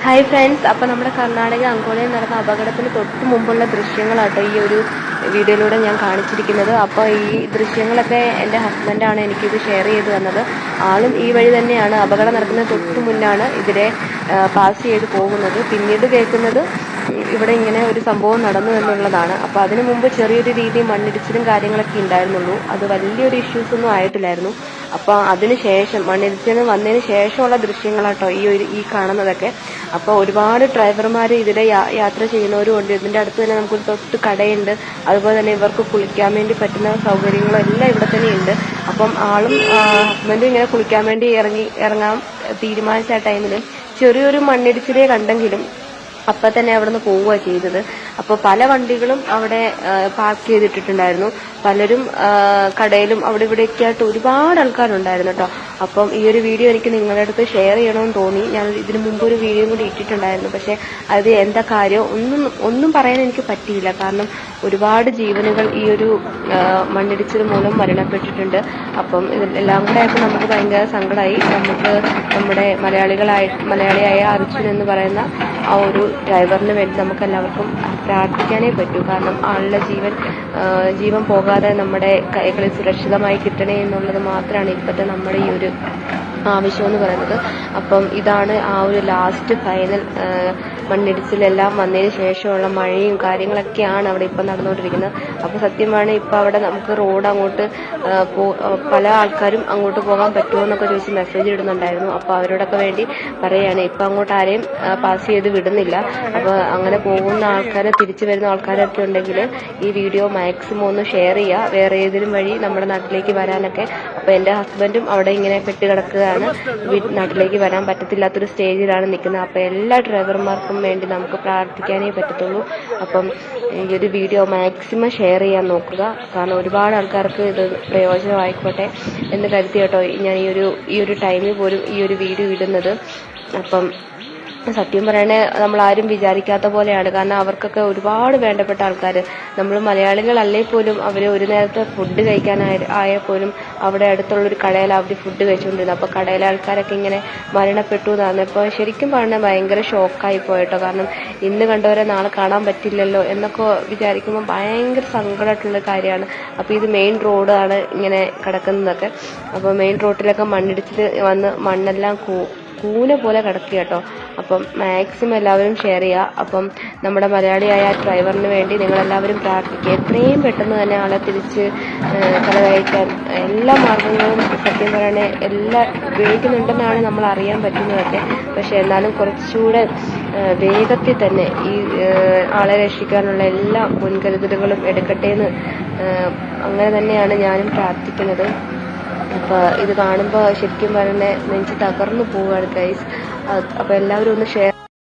Hi friends, അപ്പോൾ നമ്മുടെ കർണാടക അങ്കോളയിൽ നടന്ന അപകടത്തിന് തൊട്ട് മുമ്പുള്ള ദൃശ്യങ്ങളാട്ടോ ഈ ഒരു വീഡിയോയിലൂടെ ഞാൻ കാണിച്ചിരിക്കുന്നത്. അപ്പോൾ ഈ ദൃശ്യങ്ങളൊക്കെ എൻ്റെ ഹസ്ബൻഡാണ് എനിക്കിത് ഷെയർ ചെയ്ത് തന്നത്. ആളും ഈ വഴി തന്നെയാണ്, അപകടം നടക്കുന്ന തൊട്ട് മുന്നാണ് ഇതിലെ പാസ് ചെയ്ത് പോകുന്നത്. പിന്നീട് കേൾക്കുന്നത് ഇവിടെ ഇങ്ങനെ ഒരു സംഭവം നടന്നു എന്നുള്ളതാണ്. അപ്പോൾ അതിനു മുമ്പ് ചെറിയൊരു രീതിയിൽ മണ്ണിടിച്ചിലും കാര്യങ്ങളൊക്കെ ഉണ്ടായിരുന്നുള്ളൂ. അത് വലിയൊരു ഇഷ്യൂസ് ഒന്നും ആയിട്ടില്ലായിരുന്നു. അപ്പോൾ അതിനുശേഷം മണ്ണിടിച്ചിൽ വന്നതിന് ശേഷമുള്ള ദൃശ്യങ്ങളാട്ടോ ഈ കാണുന്നതൊക്കെ. അപ്പോൾ ഒരുപാട് ഡ്രൈവർമാർ ഇതിലെ യാത്ര ചെയ്യുന്നവരും ഉണ്ട്. ഇതിൻ്റെ അടുത്ത് തന്നെ നമുക്കൊരു തൊട്ട് കടയുണ്ട്. അതുപോലെ തന്നെ ഇവർക്ക് കുളിക്കാൻ വേണ്ടി പറ്റുന്ന സൗകര്യങ്ങളും എല്ലാം ഇവിടെ തന്നെ ഉണ്ട്. അപ്പം ആളും ഹസ്ബൻഡും ഇങ്ങനെ കുളിക്കാൻ വേണ്ടി ഇറങ്ങാൻ തീരുമാനിച്ച ടൈമിൽ ചെറിയൊരു മണ്ണിടിച്ചിലേ കണ്ടെങ്കിലും അപ്പം തന്നെ അവിടെ നിന്ന് പോവുക ചെയ്തത്. അപ്പോൾ പല വണ്ടികളും അവിടെ പാർക്ക് ചെയ്തിട്ടിട്ടുണ്ടായിരുന്നു. പലരും കടയിലും അവിടെ ഇവിടെയൊക്കെ ആയിട്ട് ഒരുപാട് ആൾക്കാരുണ്ടായിരുന്നു കേട്ടോ. അപ്പം ഈ ഒരു വീഡിയോ എനിക്ക് നിങ്ങളുടെ അടുത്ത് ഷെയർ ചെയ്യണമെന്ന് തോന്നി. ഞാൻ ഇതിനു മുമ്പ് ഒരു വീഡിയോ കൂടി ഇട്ടിട്ടുണ്ടായിരുന്നു. പക്ഷെ അത് എന്താ കാര്യം ഒന്നും പറയാൻ എനിക്ക് പറ്റിയില്ല. കാരണം ഒരുപാട് ജീവനുകൾ ഈ ഒരു മണ്ണിടിച്ചിൽ മൂലം മരണപ്പെട്ടിട്ടുണ്ട്. അപ്പം ഇതെല്ലാം കൂടെ ആയപ്പോൾ നമുക്ക് ഭയങ്കര സങ്കടമായി. നമുക്ക് നമ്മുടെ മലയാളിയായ അർജുൻ എന്ന് പറയുന്ന ആ ഒരു ഡ്രൈവറിന് വേണ്ടി നമുക്ക് എല്ലാവർക്കും പ്രാർത്ഥിക്കാനേ പറ്റൂ. കാരണം ആളുടെ ജീവൻ പോകാതെ നമ്മുടെ കൈകളിൽ സുരക്ഷിതമായി കിട്ടണേ എന്നുള്ളത് മാത്രമാണ് ഇപ്പോഴത്തെ നമ്മുടെ ഈ ഒരു ആവശ്യം എന്ന് പറയുന്നത്. അപ്പം ഇതാണ് ആ ഒരു ലാസ്റ്റ് ഫൈനൽ മണ്ണിടിച്ചിലെല്ലാം വന്നതിന് ശേഷമുള്ള മഴയും കാര്യങ്ങളൊക്കെയാണ് അവിടെ ഇപ്പം നടന്നുകൊണ്ടിരിക്കുന്നത്. അപ്പോൾ സത്യമാണ് ഇപ്പം അവിടെ നമുക്ക് റോഡ് അങ്ങോട്ട് പല ആൾക്കാരും അങ്ങോട്ട് പോകാൻ പറ്റുമോ എന്നൊക്കെ ചോദിച്ച് മെസ്സേജ് ഇടുന്നുണ്ടായിരുന്നു. അപ്പോൾ അവരോടൊക്കെ വേണ്ടി പറയുകയാണ്, ഇപ്പം അങ്ങോട്ട് ആരെയും പാസ് ചെയ്ത് വിടുന്നില്ല. അപ്പോൾ അങ്ങനെ പോകുന്ന ആൾക്കാരെ തിരിച്ചു വരുന്ന ആൾക്കാരൊക്കെ ഉണ്ടെങ്കിൽ ഈ വീഡിയോ മാക്സിമം ഒന്ന് ഷെയർ ചെയ്യുക, വേറെ ഏതെങ്കിലും വഴി നമ്മുടെ നാട്ടിലേക്ക് വരാനൊക്കെ. അപ്പോൾ എൻ്റെ ഹസ്ബൻഡും അവിടെ ഇങ്ങനെ പെട്ടുകിടക്കുകയാണ്, നാട്ടിലേക്ക് വരാൻ പറ്റത്തില്ലാത്തൊരു സ്റ്റേജിലാണ് നിൽക്കുന്നത്. അപ്പോൾ എല്ലാ ഡ്രൈവർമാർക്കും വേണ്ടി നമുക്ക് പ്രാർത്ഥിക്കാനേ പറ്റത്തുള്ളൂ. അപ്പം ഈ ഒരു വീഡിയോ മാക്സിമം ഷെയർ ചെയ്യാൻ നോക്കുക. കാരണം ഒരുപാട് ആൾക്കാർക്ക് ഇത് പ്രയോജനമായിക്കോട്ടെ എന്ന് കരുതി കേട്ടോ ഞാൻ ഈ ഒരു ടൈമിൽ പോലും ഈ ഒരു വീഡിയോ ഇടുന്നത്. അപ്പം സത്യം പറയണേ നമ്മളാരും വിചാരിക്കാത്ത പോലെയാണ്. കാരണം അവർക്കൊക്കെ ഒരുപാട് വേണ്ടപ്പെട്ട ആൾക്കാർ, നമ്മൾ മലയാളികളല്ലേ പോലും അവർ ഒരു നേരത്തെ ഫുഡ് കഴിക്കാനായ പോലും അവിടെ അടുത്തുള്ളൊരു കടയിൽ അവർ ഫുഡ് കഴിച്ചുകൊണ്ടിരുന്നത്. അപ്പോൾ കടയിലെ ആൾക്കാരൊക്കെ ഇങ്ങനെ മരണപ്പെട്ടു എന്നാണ്. ഇപ്പോൾ ശരിക്കും പറഞ്ഞാൽ ഭയങ്കര ഷോക്കായി പോയിട്ടോ. കാരണം ഇന്ന് കണ്ടവരെ നാളെ കാണാൻ പറ്റില്ലല്ലോ എന്നൊക്കെ വിചാരിക്കുമ്പോൾ ഭയങ്കര സങ്കടമായിട്ടുള്ള കാര്യമാണ്. അപ്പോൾ ഇത് മെയിൻ റോഡാണ് ഇങ്ങനെ കിടക്കുന്നതൊക്കെ. അപ്പോൾ മെയിൻ റോഡിലൊക്കെ മണ്ണിടിച്ചിട്ട് വന്ന് മണ്ണെല്ലാം കൂന പോലെ കിടക്കുക കേട്ടോ. അപ്പം മാക്സിമം എല്ലാവരും ഷെയർ ചെയ്യുക. അപ്പം നമ്മുടെ മലയാളിയായ ഡ്രൈവറിന് വേണ്ടി നിങ്ങളെല്ലാവരും പ്രാർത്ഥിക്കുക. എത്രയും പെട്ടെന്ന് തന്നെ ആളെ തിരിച്ച് കരകയറ്റാൻ എല്ലാ മാർഗങ്ങളും സത്യം പറയണേ എല്ലാം ഉപയോഗിക്കുന്നുണ്ടെന്നാണ് നമ്മൾ അറിയാൻ പറ്റുന്നതൊക്കെ. പക്ഷെ എന്നാലും കുറച്ചുകൂടെ വേഗത്തിൽ തന്നെ ഈ ആളെ രക്ഷിക്കാനുള്ള എല്ലാ മുൻകരുതലുകളും എടുക്കട്ടെ എന്ന് അങ്ങനെ തന്നെയാണ് ഞാനും പ്രാർത്ഥിക്കുന്നത്. അപ്പോൾ ഇത് കാണുമ്പോൾ ശരിക്കും പറഞ്ഞാൽ നെഞ്ച് തകർന്നു പോവുകയാണ് ഗൈസ്. അപ്പോൾ എല്ലാവരും ഒന്ന് ഷെയർ